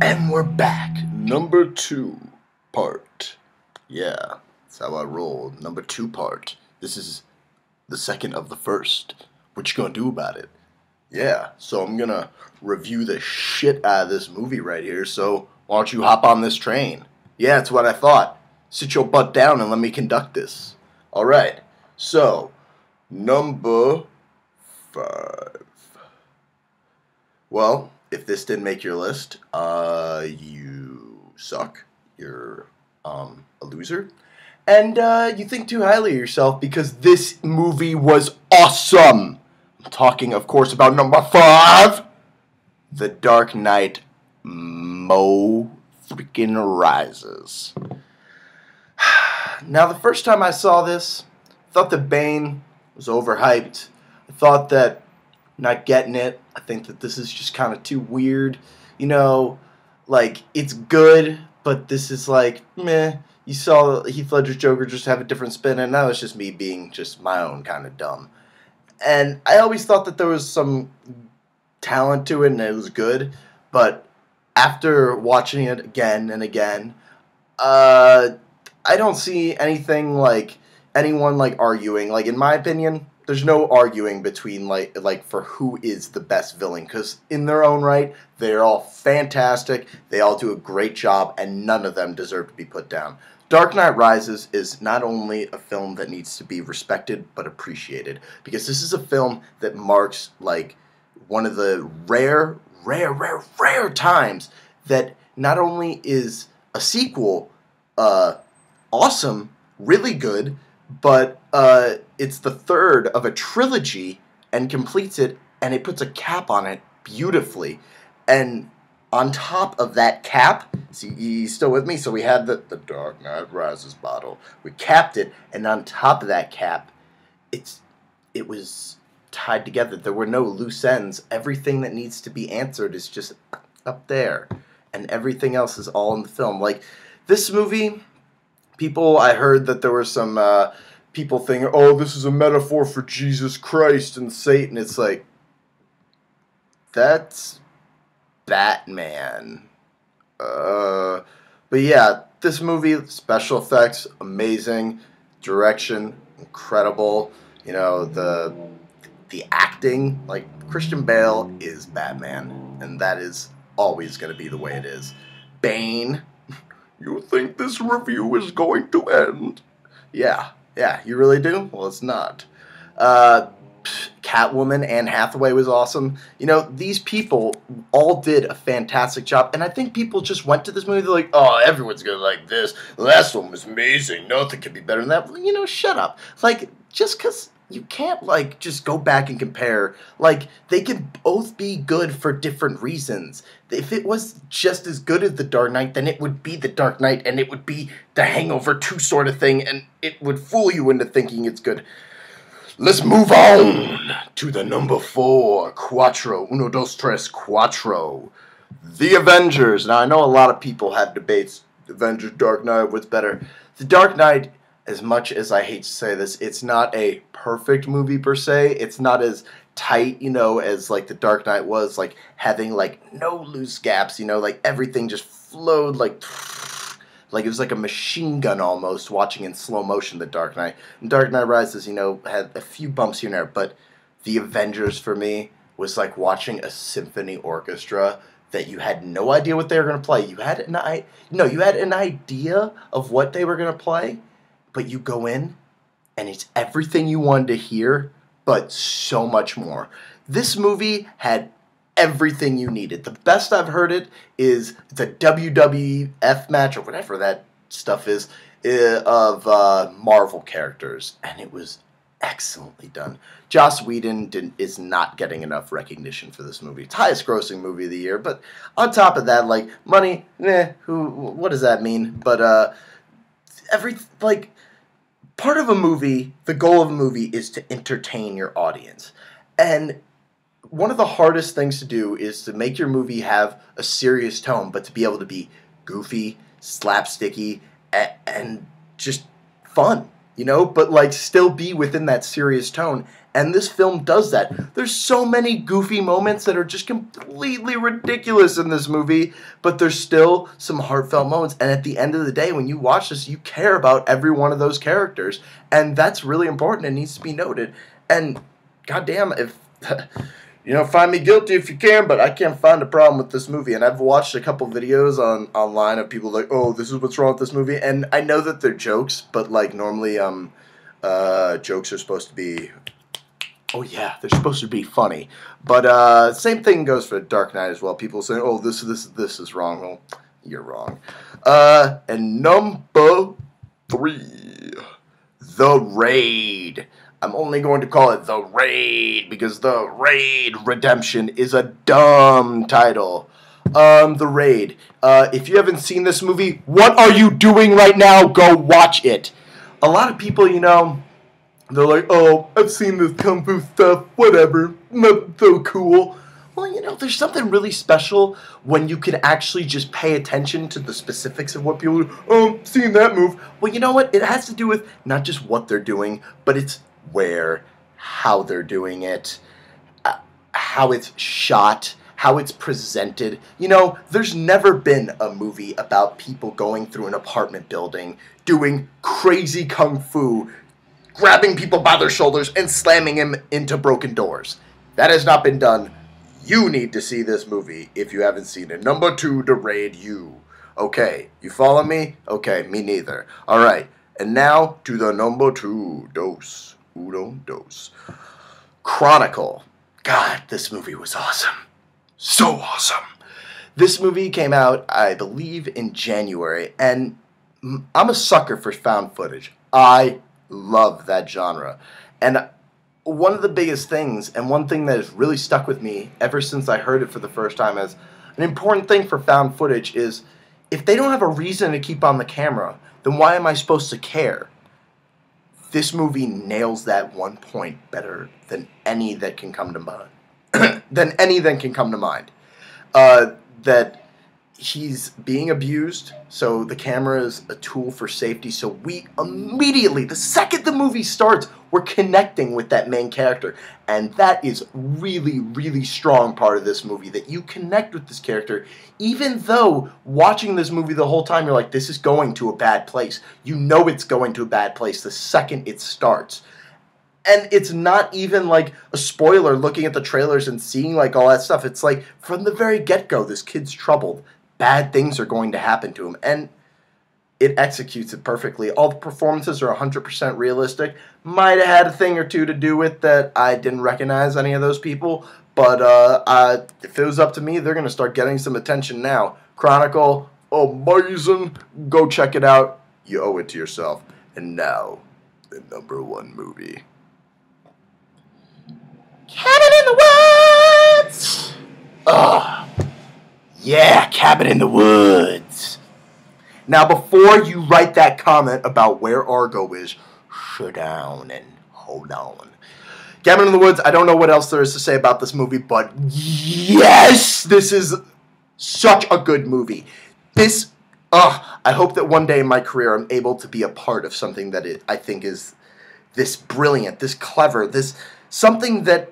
And we're back. Number 2 part. Yeah, that's how I roll. Number 2 part. This is the second of the first. What you gonna do about it? Yeah, so I'm gonna review the shit out of this movie right here, so why don't you hop on this train? Yeah, that's what I thought. Sit your butt down and let me conduct this. Alright, so, number 5. Well, if this didn't make your list, you suck. You're a loser. And you think too highly of yourself because this movie was awesome. I'm talking, of course, about number 5, The Dark Knight Mo freaking Rises. Now, the first time I saw this, I thought that Bane was overhyped. I thought that not getting it. I think that this is just kind of too weird. You know, like, it's good, but this is like, meh. You saw Heath Ledger's Joker just have a different spin, and that was just me being just my own kind of dumb. And I always thought that there was some talent to it, and it was good, but after watching it again and again, I don't see anything like anyone like arguing. Like, in my opinion, there's no arguing between like for who is the best villain, because in their own right, they're all fantastic. They all do a great job, and none of them deserve to be put down. Dark Knight Rises is not only a film that needs to be respected but appreciated, because this is a film that marks like one of the rare times that not only is a sequel awesome, really good, but it's the third of a trilogy and completes it, and it puts a cap on it beautifully. And on top of that cap, see, you still with me? So we had the Dark Knight Rises bottle. We capped it, and on top of that cap, it was tied together. There were no loose ends. Everything that needs to be answered is just up there, and everything else is all in the film. Like, this movie, I heard that there were some people thinking, oh, this is a metaphor for Jesus Christ and Satan. It's like, that's Batman. But yeah, this movie, special effects, amazing. Direction, incredible. You know, the acting, like, Christian Bale is Batman, and that is always going to be the way it is. Bane, you think this review is going to end? Yeah, you really do? Well, it's not. Catwoman, Anne Hathaway was awesome. You know, these people all did a fantastic job, and I think people just went to this movie, they're like, oh, everyone's gonna like this. The last one was amazing. Nothing could be better than that. Well, you know, shut up. Like, just because you can't, like, just go back and compare. Like, they can both be good for different reasons. If it was just as good as The Dark Knight, then it would be The Dark Knight, and it would be the Hangover 2 sort of thing, and it would fool you into thinking it's good. Let's move on to the number 4, Quattro, uno, dos, tres, cuatro. The Avengers. Now, I know a lot of people have debates. Avengers, Dark Knight, what's better? The Dark Knight, as much as I hate to say this, it's not a perfect movie per se. It's not as tight, you know, as like The Dark Knight was, like having like no loose gaps, you know, like everything just flowed like it was like a machine gun almost, watching in slow motion The Dark Knight. And Dark Knight Rises, you know, had a few bumps here and there, but The Avengers for me was like watching a symphony orchestra that you had no idea what they were going to play. You had an idea of what they were going to play, but you go in and it's everything you wanted to hear, but so much more. This movie had everything you needed. The best I've heard it is the WWF match, or whatever that stuff is, of Marvel characters, and it was excellently done. Joss Whedon is not getting enough recognition for this movie. It's highest grossing movie of the year, but on top of that, like, money, what does that mean? But part of a movie, the goal of a movie is to entertain your audience. And one of the hardest things to do is to make your movie have a serious tone, but to be able to be goofy, slapsticky, and just fun. you know, but like still be within that serious tone. And this film does that. There's so many goofy moments that are just completely ridiculous in this movie, but there's still some heartfelt moments. And at the end of the day, when you watch this, you care about every one of those characters. And that's really important and needs to be noted. And goddamn, if you know, find me guilty if you can, but I can't find a problem with this movie. And I've watched a couple videos online of people like, oh, this is what's wrong with this movie. And I know that they're jokes, but like normally jokes are supposed to be, oh yeah, they're supposed to be funny. But same thing goes for Dark Knight as well. People say, oh, this is wrong. Well, you're wrong. And number 3, The Raid. I'm only going to call it The Raid because The Raid Redemption is a dumb title. The Raid. If you haven't seen this movie, what are you doing right now? Go watch it. A lot of people, you know, they're like, oh, I've seen this kung fu stuff, whatever, not so cool. Well, you know, there's something really special when you can actually just pay attention to the specifics of what people do. Oh, seeing that move. Well, you know what? It has to do with not just what they're doing, but it's where, how they're doing it, how it's shot, how it's presented. You know, there's never been a movie about people going through an apartment building, doing crazy kung fu, grabbing people by their shoulders and slamming them into broken doors. That has not been done. You need to see this movie if you haven't seen it. Number 2, The Raid. Okay, you follow me? Okay, me neither. All right, and now to the number 2, dos. Chronicle. God, this movie was awesome. So awesome. This movie came out, I believe, in January, and I'm a sucker for found footage. I love that genre. And one of the biggest things, and one thing that has really stuck with me ever since I heard it for the first time as an important thing for found footage is, if they don't have a reason to keep on the camera, then why am I supposed to care? This movie nails that one point better than any that can come to mind. That he's being abused, so the camera is a tool for safety. So we immediately, the second the movie starts, we're connecting with that main character. And that is really, really strong part of this movie, that you connect with this character, even though watching this movie the whole time, you're like, this is going to a bad place. You know it's going to a bad place the second it starts. And it's not even like a spoiler looking at the trailers and seeing like all that stuff. It's like from the very get-go, this kid's troubled. Bad things are going to happen to him. And it executes it perfectly. All the performances are 100% realistic. Might have had a thing or two to do with that. I didn't recognize any of those people. But if it was up to me, they're going to start getting some attention now. Chronicle, amazing. Go check it out. You owe it to yourself. And now, the number 1 movie. Cabin in the Woods! Yeah, Cabin in the Woods. Now, before you write that comment about where Argo is, sit down and hold on. Cabin in the Woods, I don't know what else there is to say about this movie, but yes, this is such a good movie. I hope that one day in my career I'm able to be a part of something that I think is this brilliant, this clever, this something that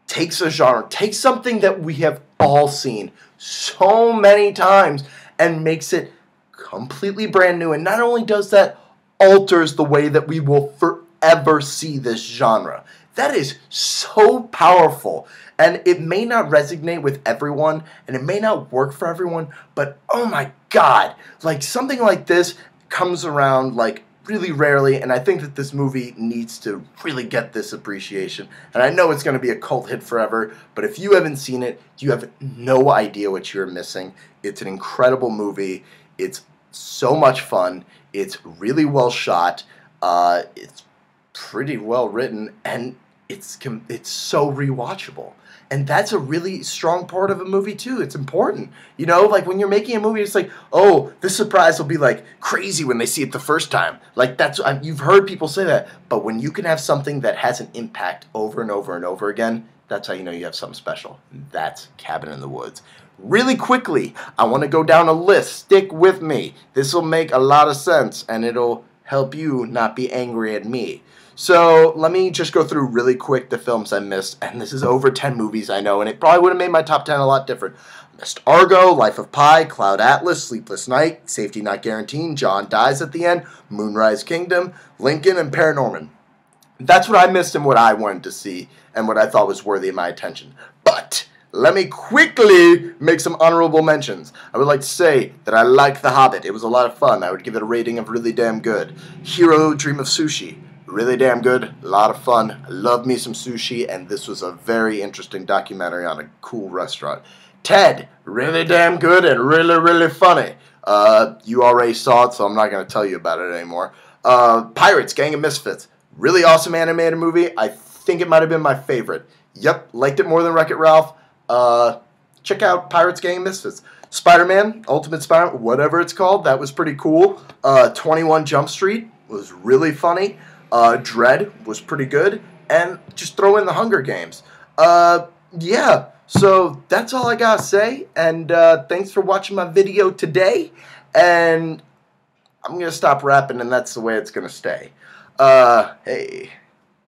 takes a genre, takes something that we have all seen so many times and makes it completely brand new. And not only does that, alters the way that we will forever see this genre. That is so powerful. And it may not resonate with everyone, and it may not work for everyone, but oh my God, like something like this comes around like really rarely, and I think that this movie needs to really get this appreciation. And I know it's going to be a cult hit forever, but if you haven't seen it, you have no idea what you're missing. It's an incredible movie. It's so much fun. It's really well shot. It's pretty well written, and it's so rewatchable. And that's a really strong part of a movie, too. It's important. You know, like when you're making a movie, it's like, oh, this surprise will be like crazy when they see it the first time. Like you've heard people say that. But when you can have something that has an impact over and over and over again, that's how you know you have something special. That's Cabin in the Woods. Really quickly, I want to go down a list. Stick with me. This will make a lot of sense, and it'll help you not be angry at me. So let me just go through really quick the films I missed, and this is over 10 movies, I know, and it probably would have made my top 10 a lot different. I missed Argo, Life of Pi, Cloud Atlas, Sleepless Night, Safety Not Guaranteed, John Dies at the End, Moonrise Kingdom, Lincoln, and Paranorman. That's what I missed and what I wanted to see and what I thought was worthy of my attention. But let me quickly make some honorable mentions. I would like to say that I liked The Hobbit. It was a lot of fun. I would give it a rating of really damn good. Hero, Dream of Sushi. Really damn good. A lot of fun. I love me some sushi, and this was a very interesting documentary on a cool restaurant. Ted. Really damn good and really, really funny. You already saw it, so I'm not going to tell you about it anymore. Pirates, Gang of Misfits. Really awesome animated movie. I think it might have been my favorite. Yep, liked it more than Wreck-It Ralph. Check out Pirates, Gang of Misfits. Spider-Man, Ultimate Spider-Man, whatever it's called, that was pretty cool. 21 Jump Street was really funny. Dread was pretty good. And just throw in the Hunger Games. Yeah, so that's all I gotta say. And thanks for watching my video today. And I'm gonna stop rapping, and that's the way it's gonna stay. Hey.